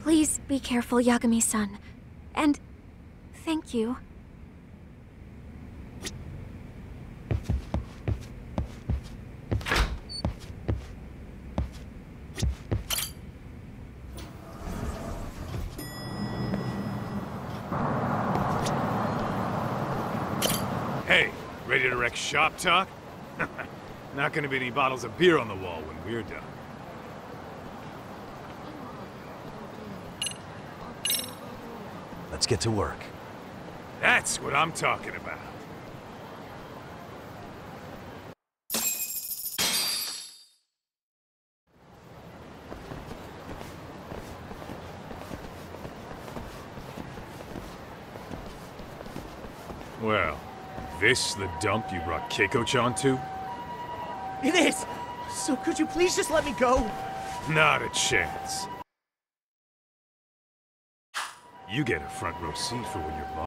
Please be careful, Yagami-san. And thank you. Hey, ready to wreck shop talk? Not gonna be any bottles of beer on the wall when we're done. Let's get to work. That's what I'm talking about. Well, this the dump you brought Keiko-chan to? It is! So could you please just let me go? Not a chance. You get a front row seat for when your boss...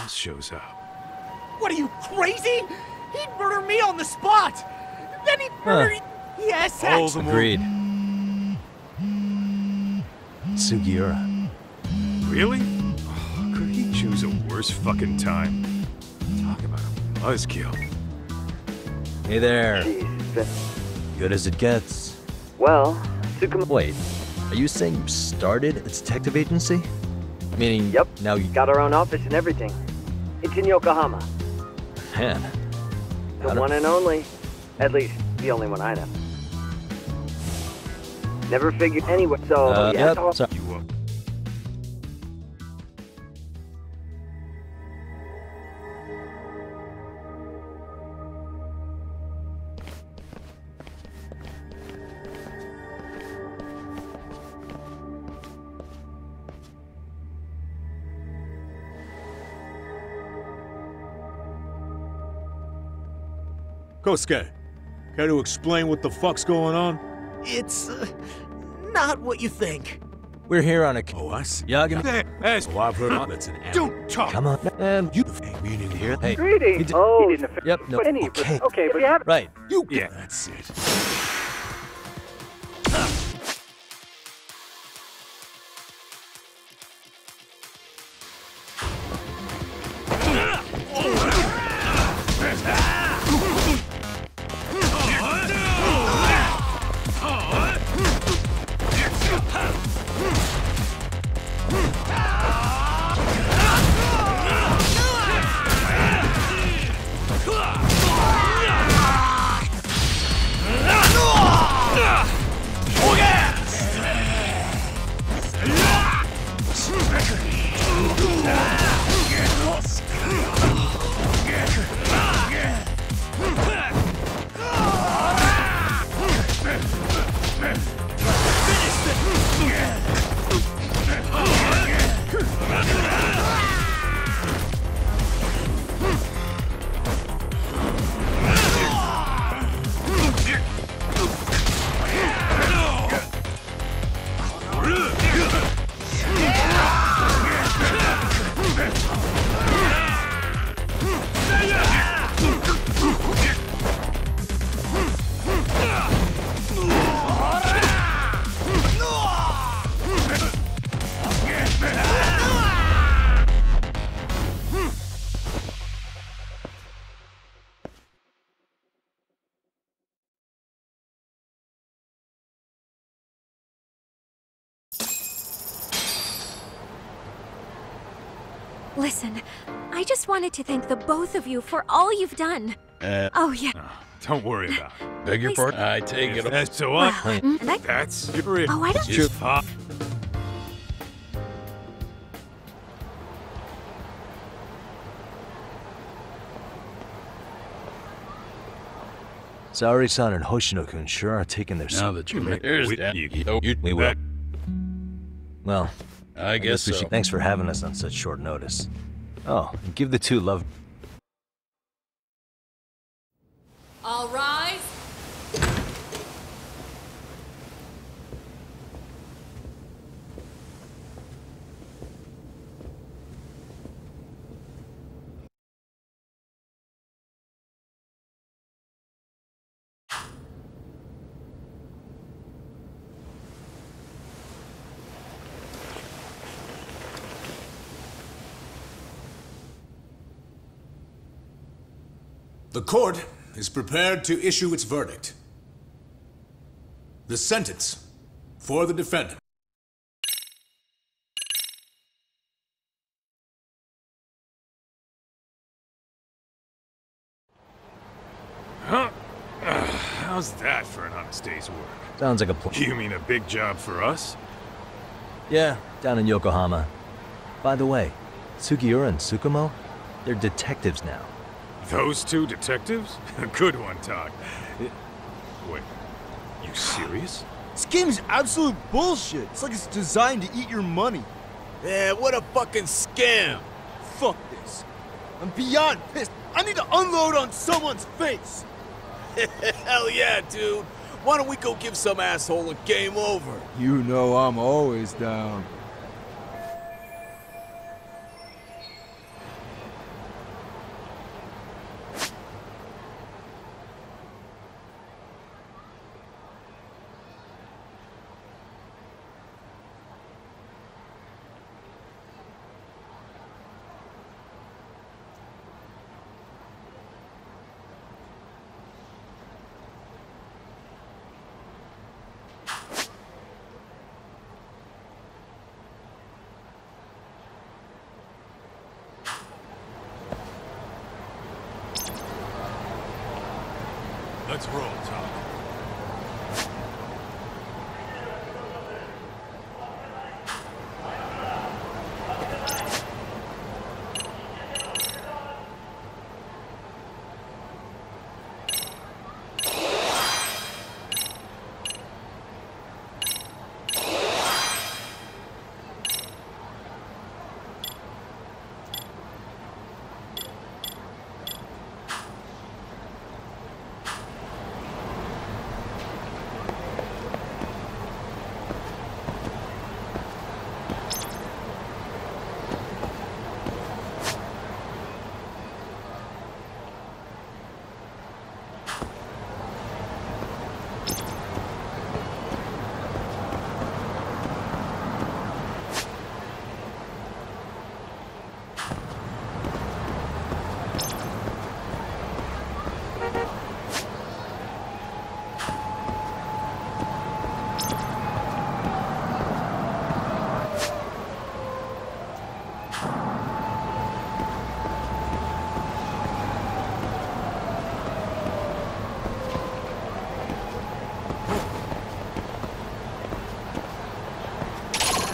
shows up. What are you, crazy? He'd murder me on the spot! Then he'd murder you! Yes, Hold them. Agreed. Sugiura. Really? Oh, could he choose a worse fucking time? Talk about a buzzkill. Hey there. Jeez. Good as it gets. Well, Tsukuma... Wait, are you saying you started a detective agency? Meaning, Yep. now you... Got our own office and everything. It's in Yokohama. Man. The one and only. At least, the only one I know. Never figured anywhere, so... yeah, yep, sorry. You up? Kosuke, care to explain what the fuck's going on? It's... not what you think. We're here on a... Oh, I see. Yagami. Oh, I've heard of that's an Don't talk! Come on. And You meaning here? Hey. Greetings! Oh, he didn't Yep, no. Okay. Okay, but you have... Right. You Yeah. That's it. Listen, I just wanted to thank the both of you for all you've done. Oh, yeah. Don't worry about it. Beg your pardon? I take it. That's so what? Well, and I... That's your Oh, I don't... Just hot. Saori-san and Hoshino-kun sure are taking their... Now that you make... Here's that. We will. Well, I guess so. Thanks for having us on such short notice. Oh, and give the two love... All rise. The court is prepared to issue its verdict. The sentence for the defendant. Huh? How's that for an honest day's work? Sounds like a plan. You mean a big job for us? Yeah, down in Yokohama. By the way, Sugiura and Tsukumo, they're detectives now. Those two detectives? Good one, Todd. Wait, you serious? This game is absolute bullshit. It's like it's designed to eat your money. Yeah, what a fucking scam! Fuck this. I'm beyond pissed. I need to unload on someone's face. Hell yeah, dude. Why don't we go give some asshole a game over? You know I'm always down. Let's roll, Todd.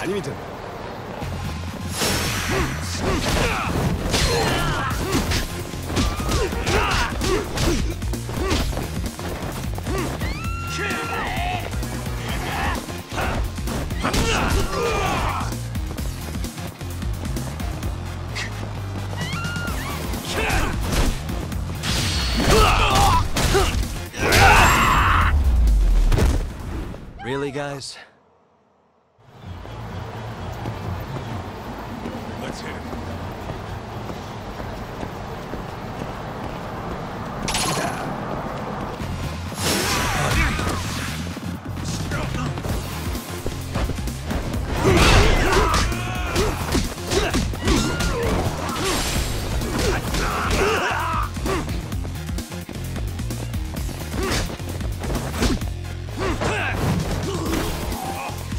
아닙니다. Really, guys? Let's hit it.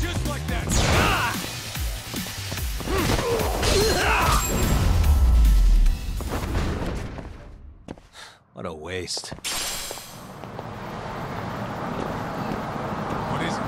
Just like that. Christ. What is it?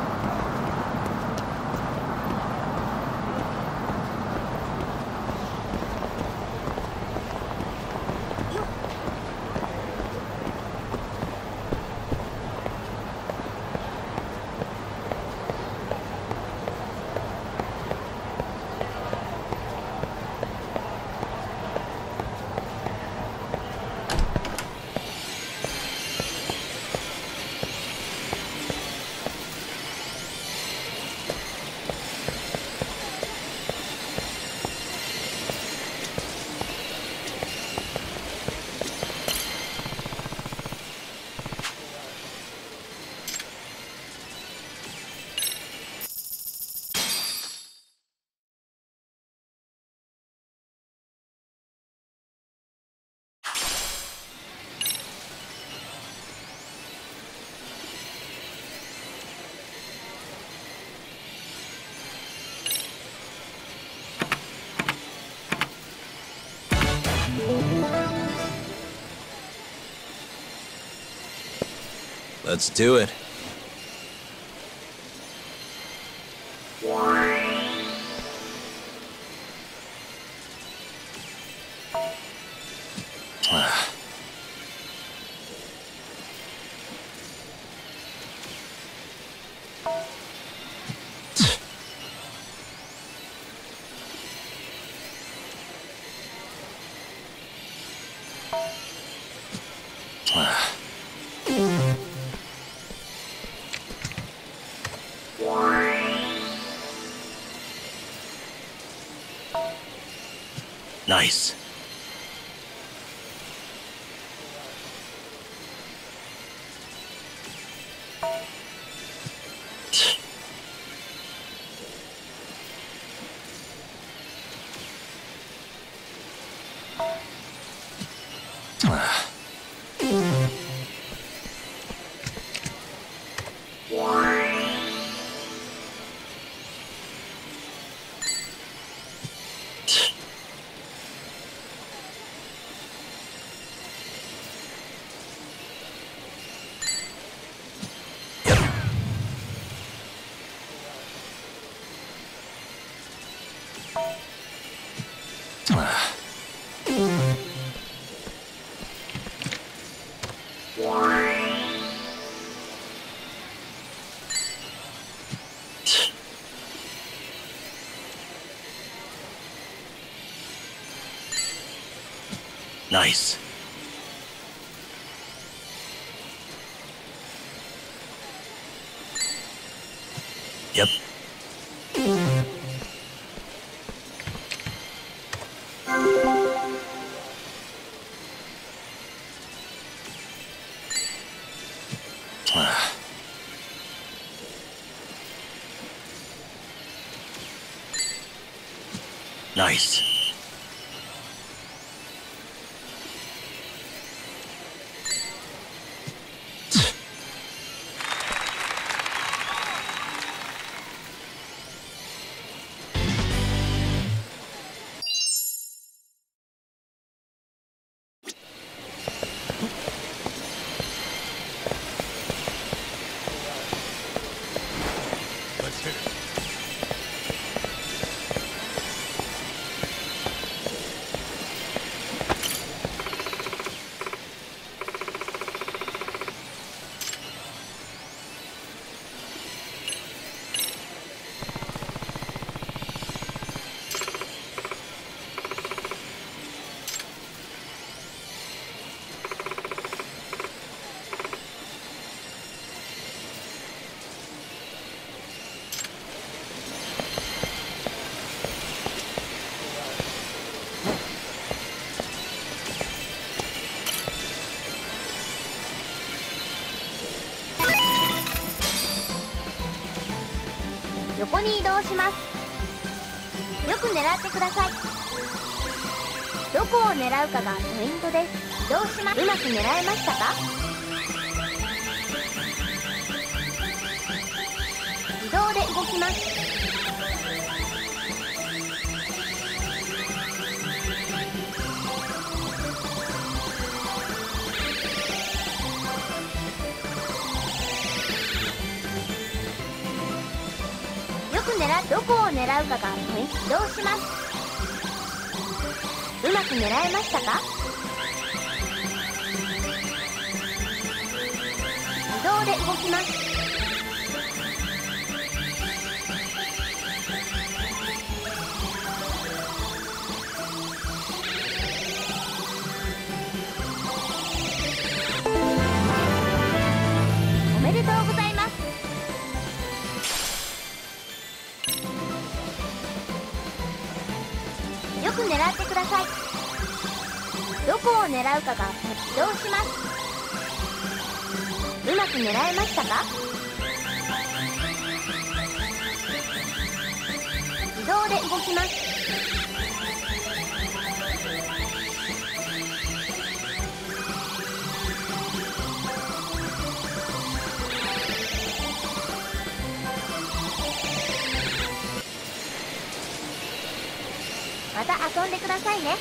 Let's do it. Nice. Nice. Yep. Nice. Let's hit it.横に移動します。よく狙ってください。どこを狙うかがポイントです。移動します。うまく狙えましたか？自動で動きます。どこを狙うかがポイント。移動します。うまく狙えましたか？移動で動きます。おめでとうございます。よく狙ってください。どこを狙うかが移動します。うまく狙えましたか？移動で動きます。また遊んでくださいね。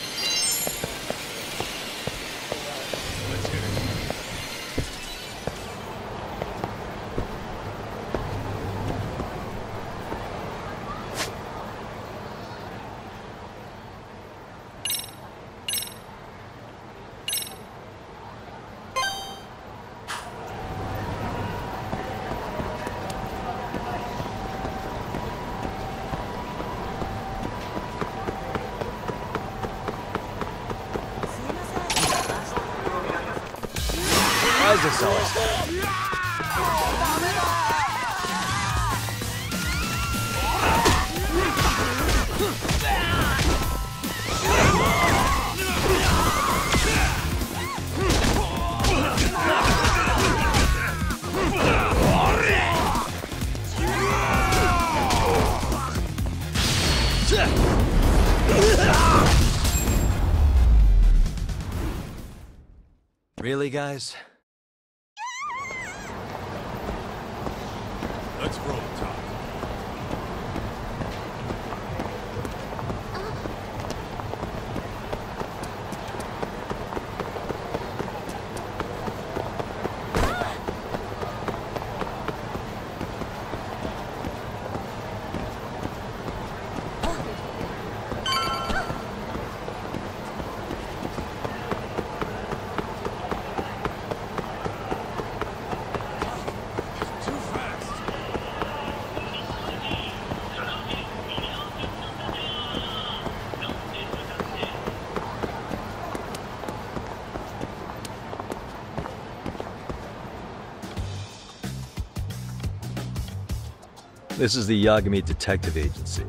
Really, guys? Let's roll, Tom. This is the Yagami Detective Agency.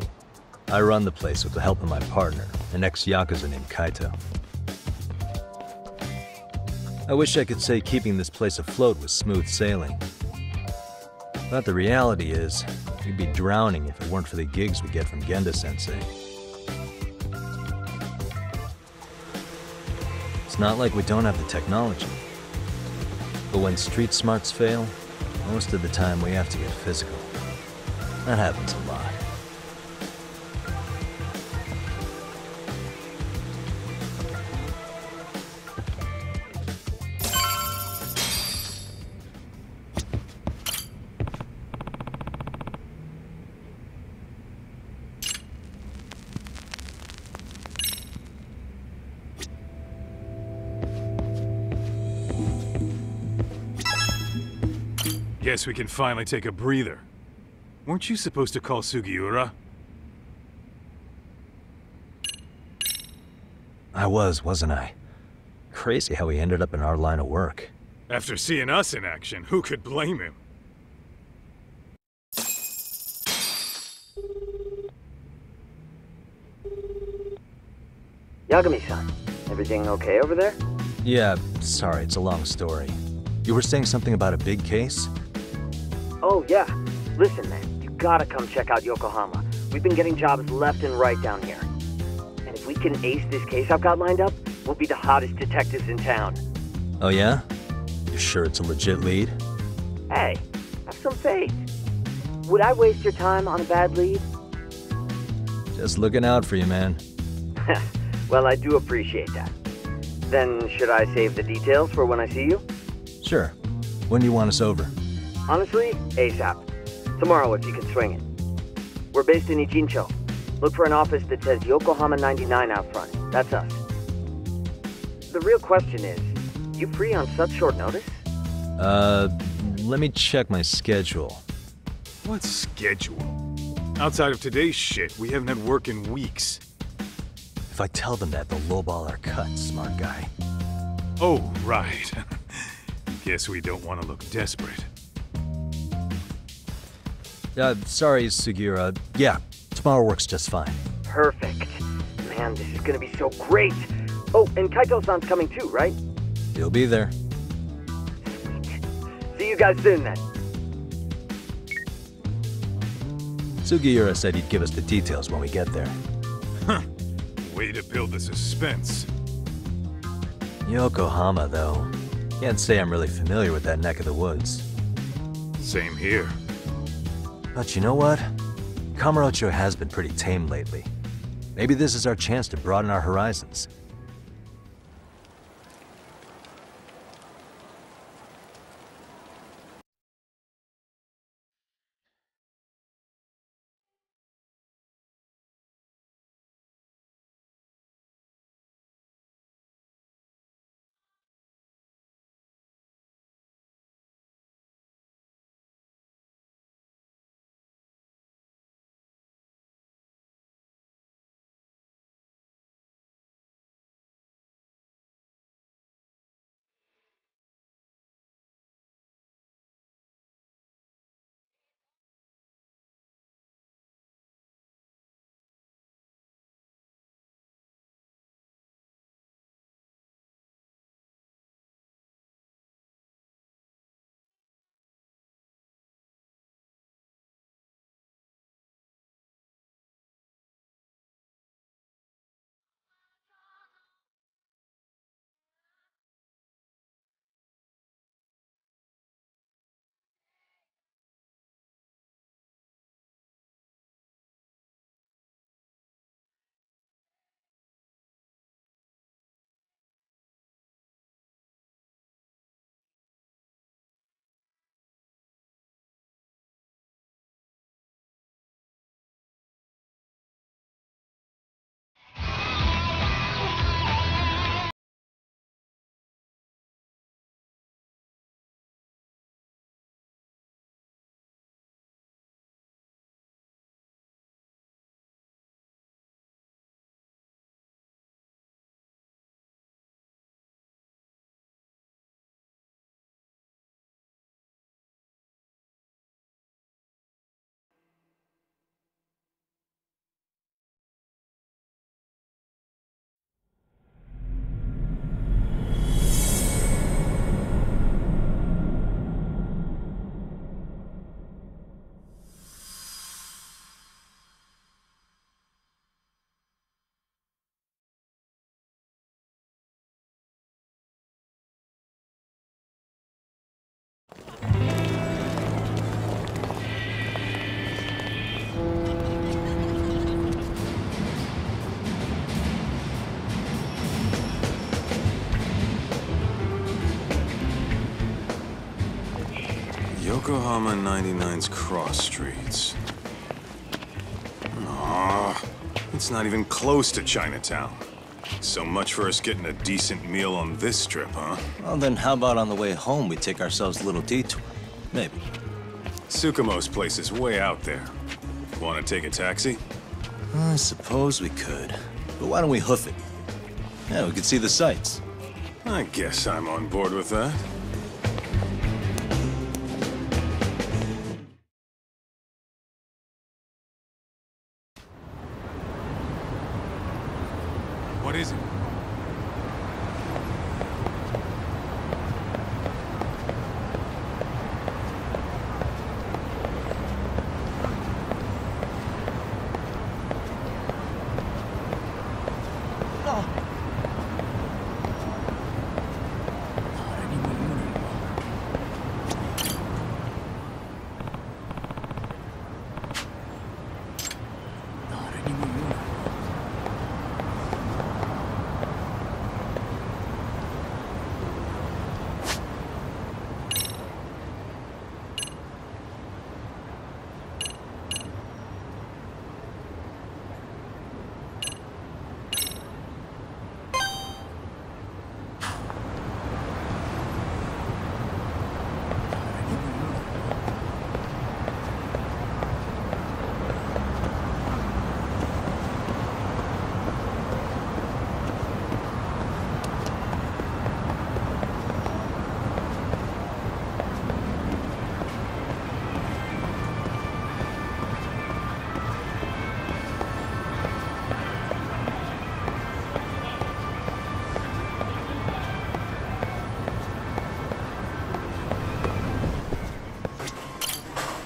I run the place with the help of my partner, an ex-Yakuza named Kaito. I wish I could say keeping this place afloat was smooth sailing. But the reality is, we'd be drowning if it weren't for the gigs we get from Genda-sensei. It's not like we don't have the technology. But when street smarts fail, most of the time we have to get physical. That happens a lot. Guess we can finally take a breather. Weren't you supposed to call Sugiura? I wasn't I? Crazy how he ended up in our line of work. After seeing us in action, who could blame him? Yagami-san, everything okay over there? Yeah, sorry, it's a long story. You were saying something about a big case? Oh, yeah. Listen, man, you gotta come check out Yokohama. We've been getting jobs left and right down here. And if we can ace this case I've got lined up, we'll be the hottest detectives in town. Oh yeah? You sure it's a legit lead? Hey, have some faith. Would I waste your time on a bad lead? Just looking out for you, man. Well, I do appreciate that. Then should I save the details for when I see you? Sure. When do you want us over? Honestly, ASAP. Tomorrow if you can swing it. We're based in Ijincho. Look for an office that says Yokohama 99 out front. That's us. The real question is, you free on such short notice? Let me check my schedule. What schedule? Outside of today's shit, we haven't had work in weeks. If I tell them that, they'll lowball our cut, smart guy. Oh, right. Guess we don't want to look desperate. Sorry, Sugiura. Yeah, tomorrow works just fine. Perfect. Man, this is gonna be so great. Oh, and Kaito-san's coming too, right? He'll be there. Sweet. See you guys soon then. Sugiura said he'd give us the details when we get there. Huh. Way to build the suspense. Yokohama, though. Can't say I'm really familiar with that neck of the woods. Same here. But you know what? Kamurocho has been pretty tame lately. Maybe this is our chance to broaden our horizons. Yokohama 99's cross streets. Aw, it's not even close to Chinatown. So much for us getting a decent meal on this trip, huh? Well, then how about on the way home we take ourselves a little detour? Maybe. Tsukumo's place is way out there. Want to take a taxi? I suppose we could. But why don't we hoof it? Yeah, we could see the sights. I guess I'm on board with that. What is it?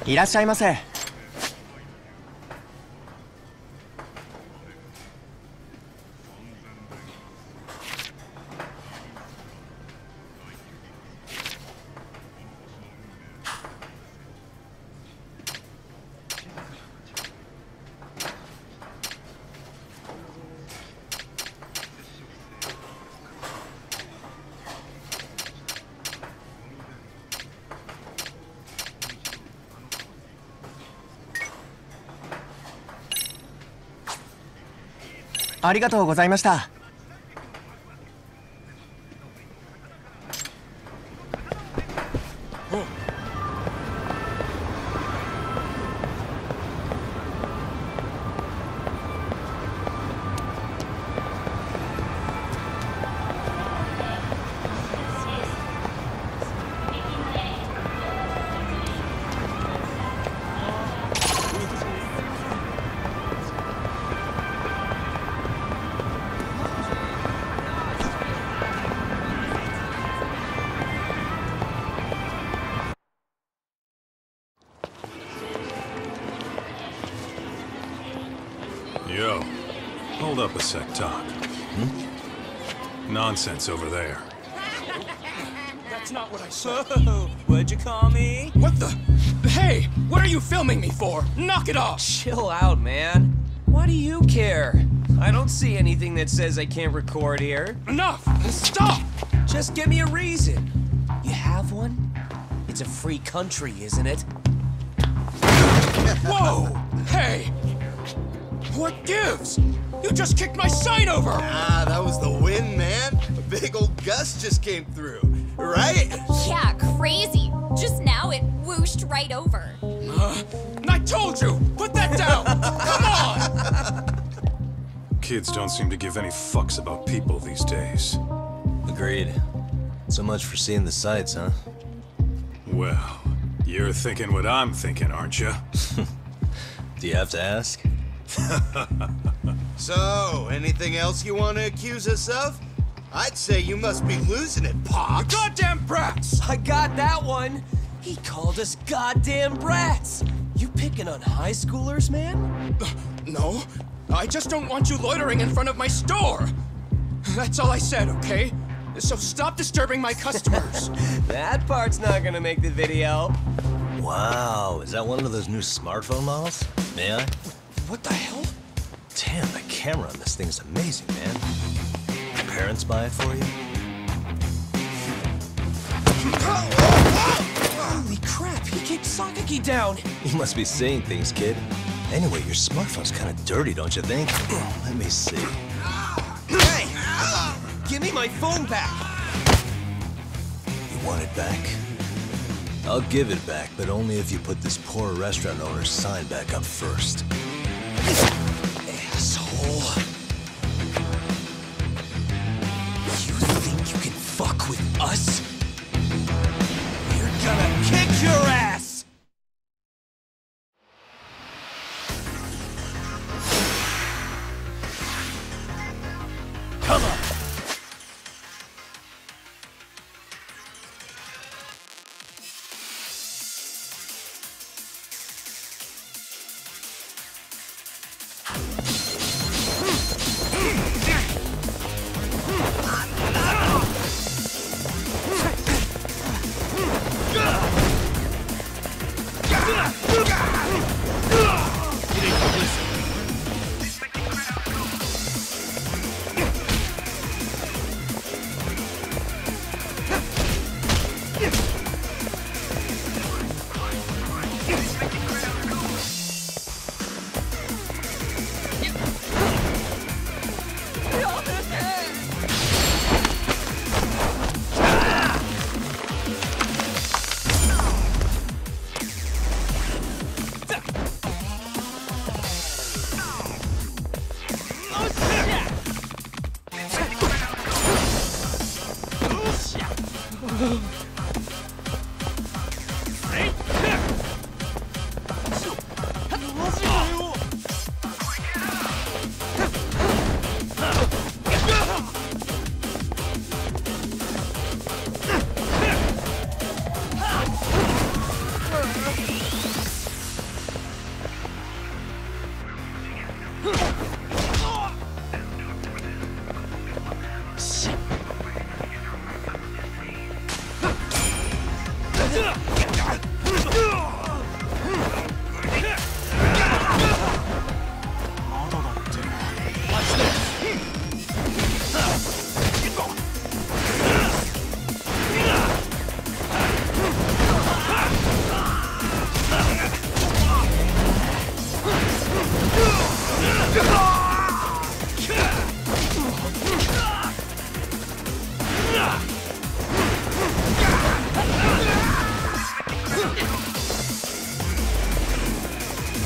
いらっしゃいませ。ありがとうございました。Yo, hold up a sec, Doc. Nonsense over there. That's not what I said. What'd you call me? What the? Hey, what are you filming me for? Knock it off! Chill out, man. Why do you care? I don't see anything that says I can't record here. Enough! Stop! Just give me a reason. You have one? It's a free country, isn't it? Whoa! Hey! What gives? You just kicked my sign over! Ah, that was the wind, man. A big old gust just came through, right? Yeah, crazy. Just now it whooshed right over. I told you! Put that down! Come on! Kids don't seem to give any fucks about people these days. Agreed. So much for seeing the sights, huh? Well, you're thinking what I'm thinking, aren't you? Do you have to ask? So, anything else you want to accuse us of? I'd say you must be losing it, Pops. You goddamn brats! I got that one! He called us goddamn brats! You picking on high schoolers, man? No, I just don't want you loitering in front of my store! That's all I said, okay? So stop disturbing my customers! That part's not gonna make the video. Wow, is that one of those new smartphone models? May I? What the hell? Damn, the camera on this thing's amazing, man. Your parents buy it for you? Holy crap, he kicked Sakaki down! You must be seeing things, kid. Anyway, your smartphone's kind of dirty, don't you think? Let me see. Hey! Give me my phone back! You want it back? I'll give it back, but only if you put this poor restaurant owner's sign back up first. Asshole. You think you can fuck with us? We're gonna kick your ass! Come on!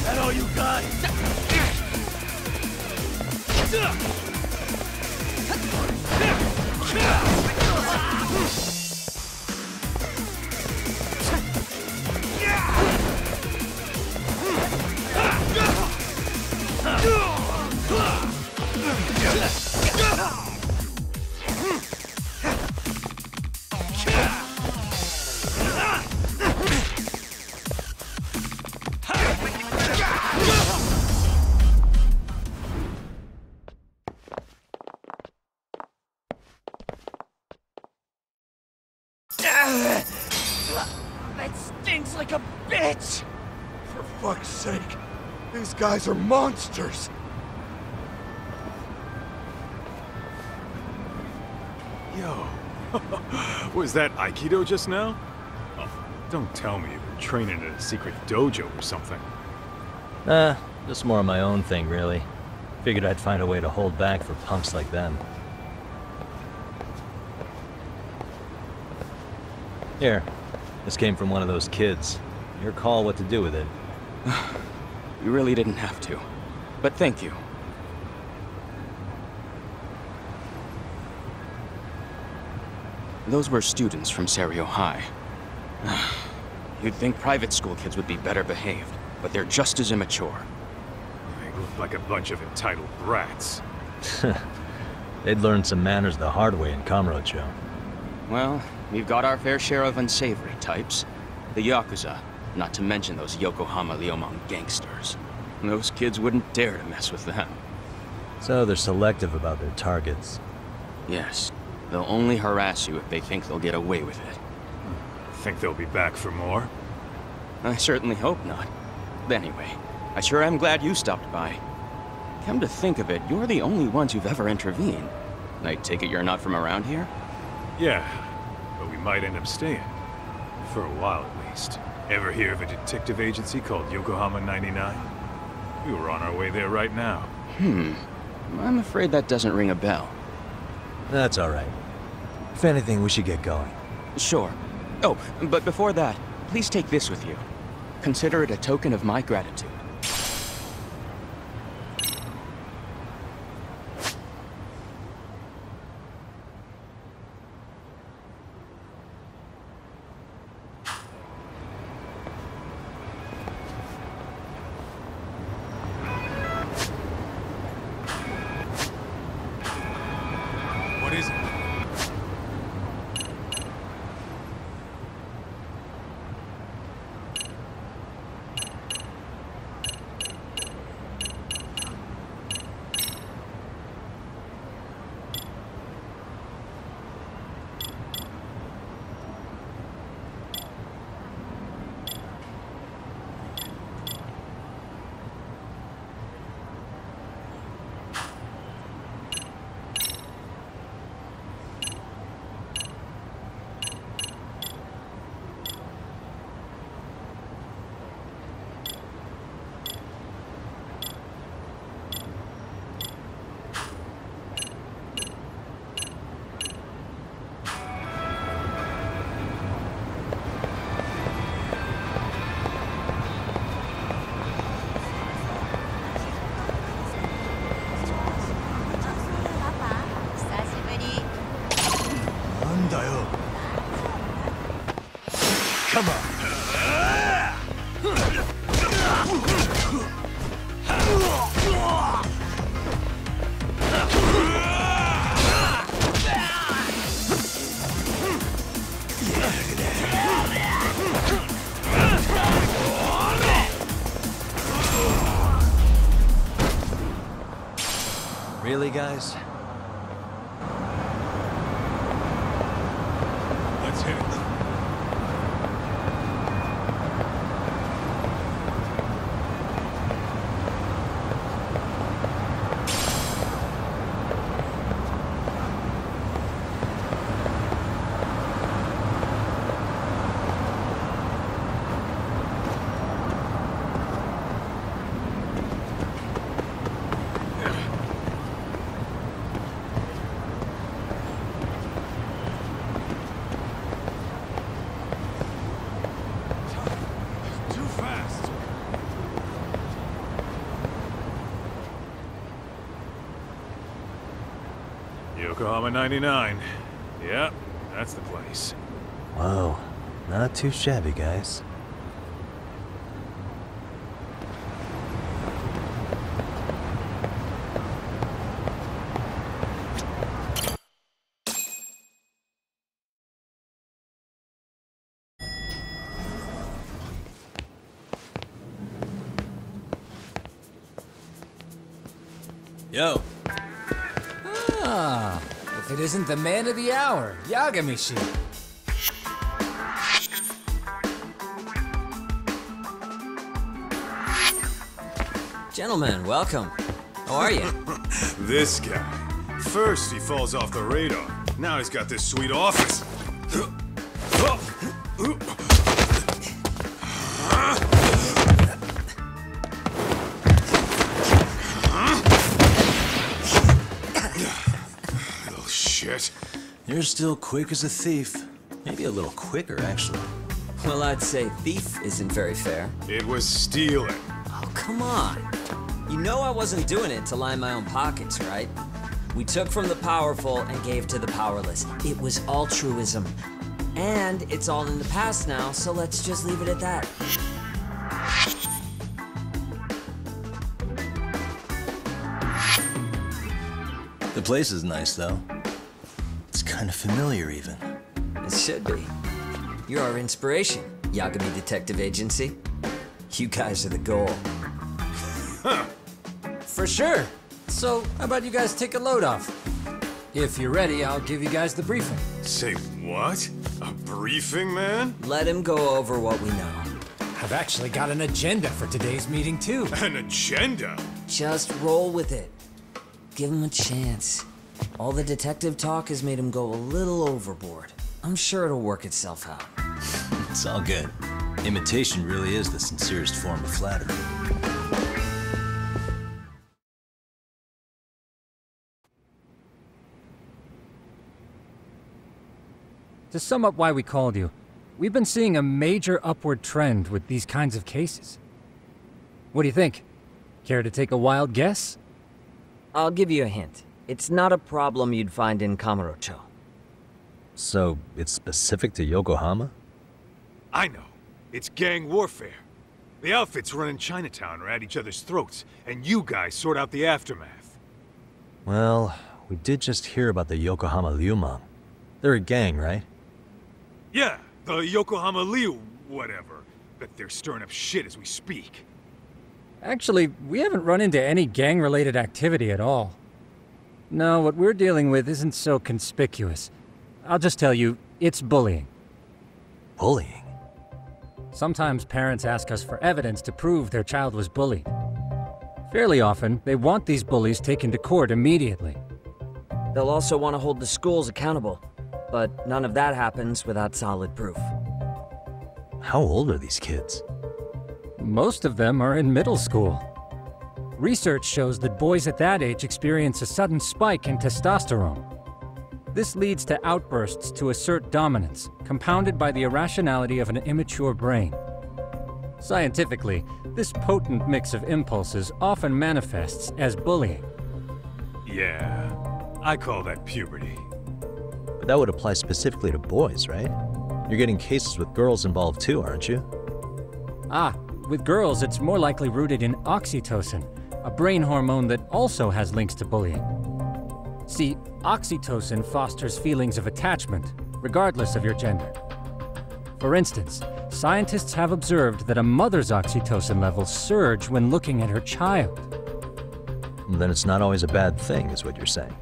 That all you got? That stinks like a bitch! For fuck's sake, these guys are monsters! Yo, was that Aikido just now? Oh, don't tell me you've been training in a secret dojo or something. Just more of my own thing, really. Figured I'd find a way to hold back for punks like them. Here, this came from one of those kids. Your call what to do with it. You really didn't have to. But thank you. Those were students from Serio High. You'd think private school kids would be better behaved, but they're just as immature. They look like a bunch of entitled brats. They'd learned some manners the hard way in Kamurocho. Well, we've got our fair share of unsavory types. The Yakuza, not to mention those Yokohama Liomon gangsters. Those kids wouldn't dare to mess with them. So they're selective about their targets. Yes. They'll only harass you if they think they'll get away with it. Think they'll be back for more? I certainly hope not. But anyway, I sure am glad you stopped by. Come to think of it, you're the only ones who've ever intervened. I take it you're not from around here? Yeah, but we might end up staying. For a while at least. Ever hear of a detective agency called Yokohama 99? We were on our way there right now. I'm afraid that doesn't ring a bell. That's all right. If anything, we should get going. Sure. Oh, but before that, please take this with you. Consider it a token of my gratitude. What is it? Come on. Really, guys? Let's hit it. Yokohama 99. Yep, that's the place. Whoa, not too shabby, guys. Yo. Ah, if it isn't the man of the hour, Yagami-shi. Gentlemen, welcome. How are you? This guy. First he falls off the radar. Now he's got this sweet office. Little shit. You're still quick as a thief. Maybe a little quicker, actually. Well, I'd say thief isn't very fair. It was stealing. Oh, come on. You know I wasn't doing it to line my own pockets, right? We took from the powerful and gave to the powerless. It was altruism. And it's all in the past now, so let's just leave it at that. The place is nice, though. It's kind of familiar, even. It should be. You're our inspiration, Yagami Detective Agency. You guys are the goal. For sure. So, how about you guys take a load off? If you're ready, I'll give you guys the briefing. Say what? A briefing, man? Let him go over what we know. I've actually got an agenda for today's meeting, too. An agenda? Just roll with it. Give him a chance. All the detective talk has made him go a little overboard. I'm sure it'll work itself out. It's all good. Imitation really is the sincerest form of flattery. To sum up why we called you, we've been seeing a major upward trend with these kinds of cases. What do you think? Care to take a wild guess? I'll give you a hint. It's not a problem you'd find in Kamurocho. So, it's specific to Yokohama? I know. It's gang warfare. The outfits running Chinatown are at each other's throats, and you guys sort out the aftermath. Well, we did just hear about the Yokohama Liumang. They're a gang, right? Yeah, the Yokohama Liu, whatever. Bet they're stirring up shit as we speak. Actually, we haven't run into any gang-related activity at all. No, what we're dealing with isn't so conspicuous. I'll just tell you, it's bullying. Bullying? Sometimes parents ask us for evidence to prove their child was bullied. Fairly often, they want these bullies taken to court immediately. They'll also want to hold the schools accountable, but none of that happens without solid proof. How old are these kids? Most of them are in middle school. Research shows that boys at that age experience a sudden spike in testosterone. This leads to outbursts to assert dominance, compounded by the irrationality of an immature brain. Scientifically, this potent mix of impulses often manifests as bullying. Yeah, I call that puberty. But that would apply specifically to boys, right? You're getting cases with girls involved too, aren't you? Ah, with girls it's more likely rooted in oxytocin, a brain hormone that also has links to bullying. See, oxytocin fosters feelings of attachment, regardless of your gender. For instance, scientists have observed that a mother's oxytocin levels surge when looking at her child. Then it's not always a bad thing, is what you're saying.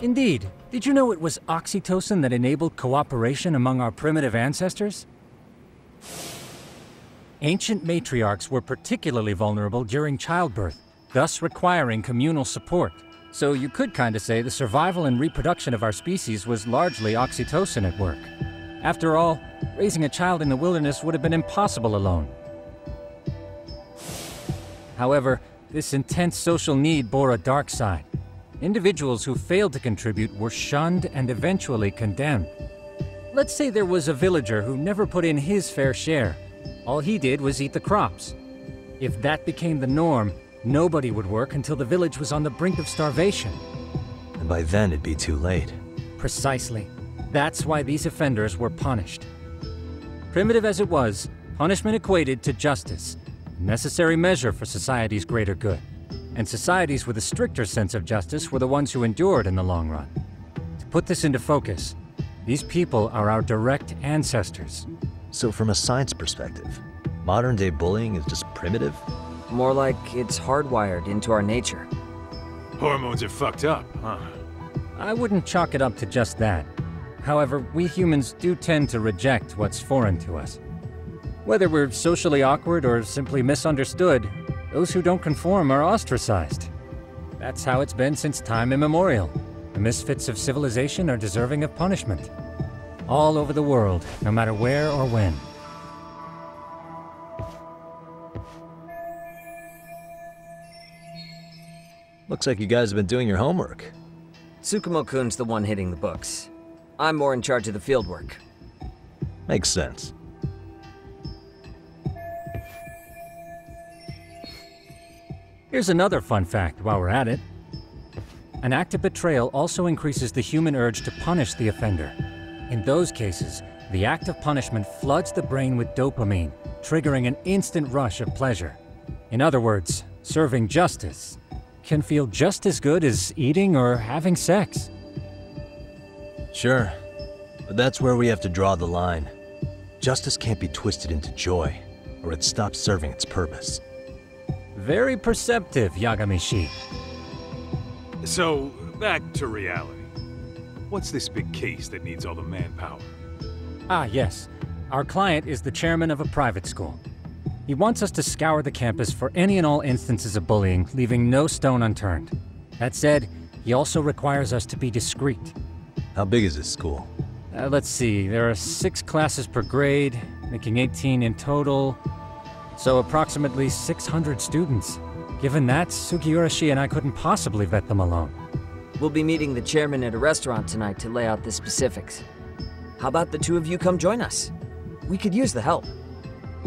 Indeed. Did you know it was oxytocin that enabled cooperation among our primitive ancestors? Ancient matriarchs were particularly vulnerable during childbirth, thus requiring communal support. So you could kinda say the survival and reproduction of our species was largely oxytocin at work. After all, raising a child in the wilderness would have been impossible alone. However, this intense social need bore a dark side. Individuals who failed to contribute were shunned and eventually condemned. Let's say there was a villager who never put in his fair share. All he did was eat the crops. If that became the norm, nobody would work until the village was on the brink of starvation. And by then it'd be too late. Precisely. That's why these offenders were punished. Primitive as it was, punishment equated to justice, a necessary measure for society's greater good. And societies with a stricter sense of justice were the ones who endured in the long run. To put this into focus, these people are our direct ancestors. So from a science perspective, modern-day bullying is just primitive? More like it's hardwired into our nature. Hormones are fucked up, huh? I wouldn't chalk it up to just that. However, we humans do tend to reject what's foreign to us. Whether we're socially awkward or simply misunderstood, those who don't conform are ostracized. That's how it's been since time immemorial. The misfits of civilization are deserving of punishment. All over the world, no matter where or when. Looks like you guys have been doing your homework. Tsukumo-kun's the one hitting the books. I'm more in charge of the fieldwork. Makes sense. Here's another fun fact while we're at it. An act of betrayal also increases the human urge to punish the offender. In those cases, the act of punishment floods the brain with dopamine, triggering an instant rush of pleasure. In other words, serving justice can feel just as good as eating or having sex. Sure, but that's where we have to draw the line. Justice can't be twisted into joy, or it stops serving its purpose. Very perceptive, Yagami-shi. So, back to reality. What's this big case that needs all the manpower? Ah, yes. Our client is the chairman of a private school. He wants us to scour the campus for any and all instances of bullying, leaving no stone unturned. That said, he also requires us to be discreet. How big is this school? Let's see, there are 6 classes per grade, making 18 in total. So approximately 600 students. Given that, Sugiurashi and I couldn't possibly vet them alone. We'll be meeting the chairman at a restaurant tonight to lay out the specifics. How about the two of you come join us? We could use the help.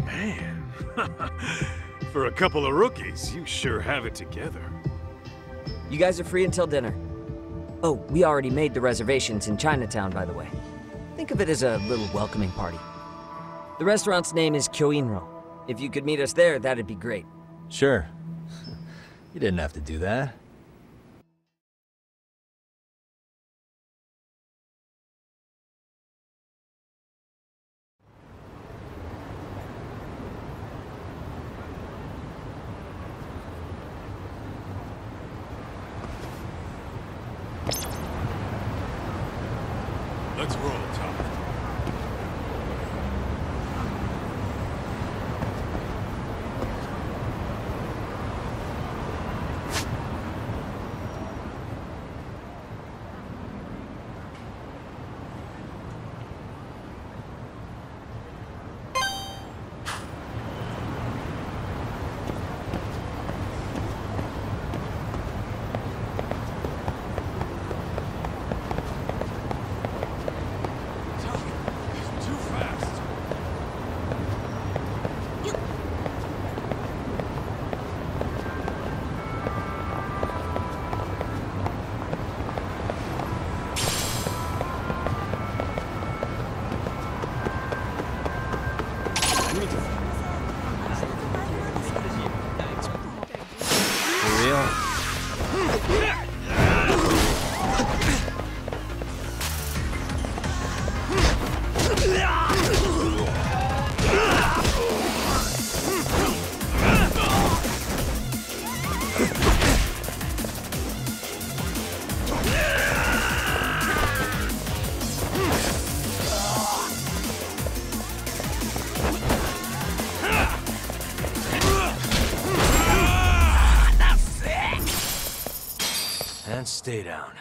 Man, for a couple of rookies, you sure have it together. You guys are free until dinner. Oh, we already made the reservations in Chinatown, by the way. Think of it as a little welcoming party. The restaurant's name is Kyoinro. If you could meet us there, that'd be great. Sure. You didn't have to do that. Let's roll, Tom. And stay down.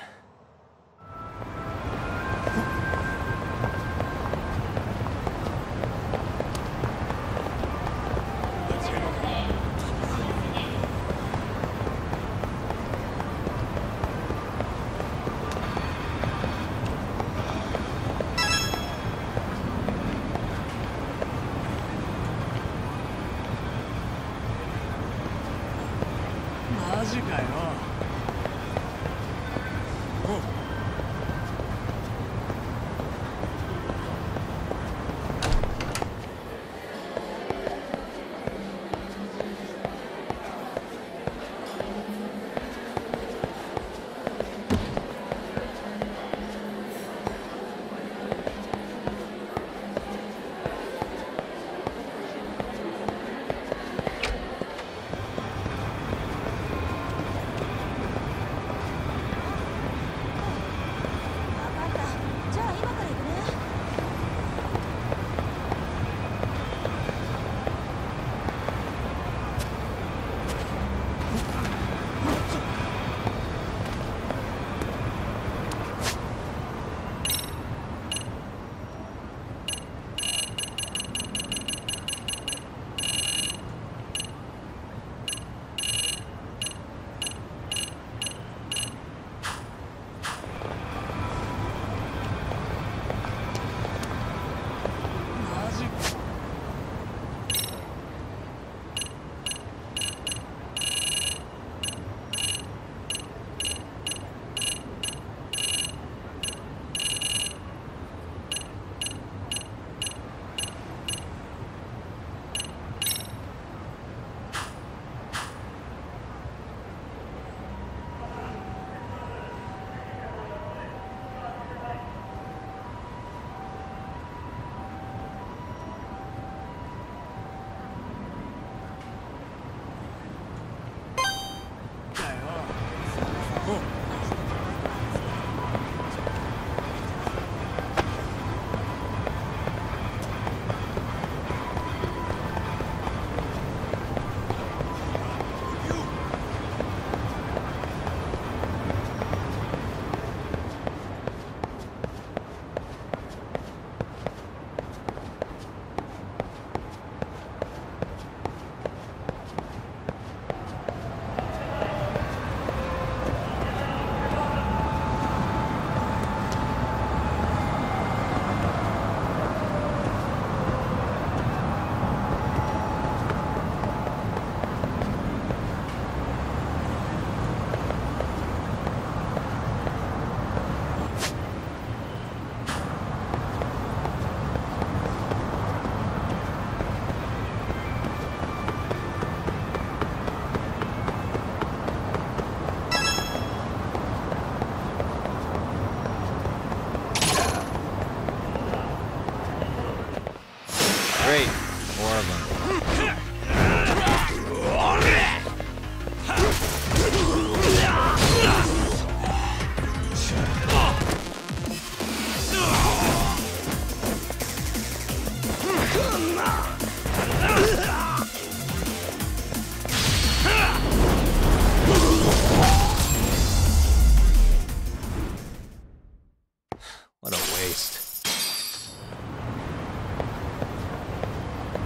What a waste.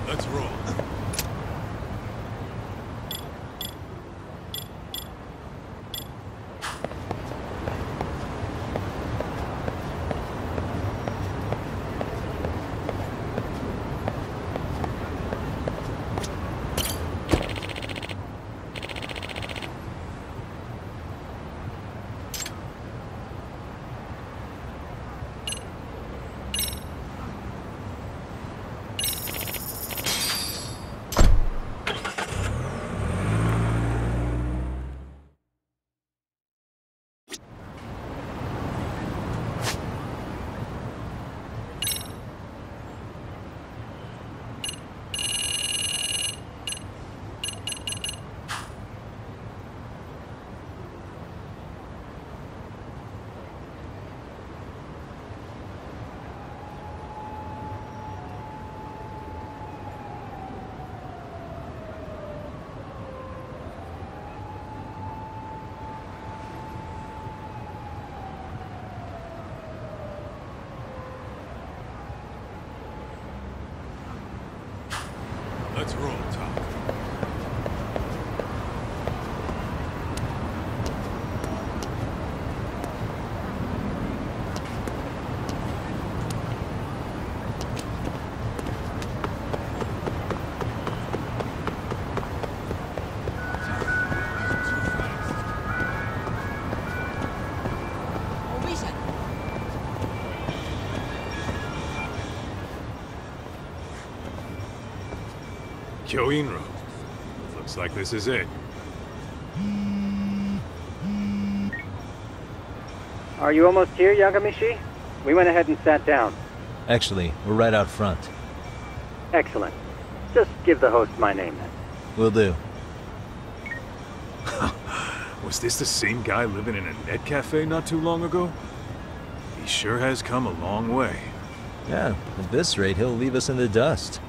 Let's roll. Let's roll, Tom. Kyoin Road. Looks like this is it. Are you almost here, Yagami-shi? We went ahead and sat down. Actually, we're right out front. Excellent. Just give the host my name then. Will do. Was this the same guy living in a net cafe not too long ago? He sure has come a long way. Yeah, at this rate, he'll leave us in the dust.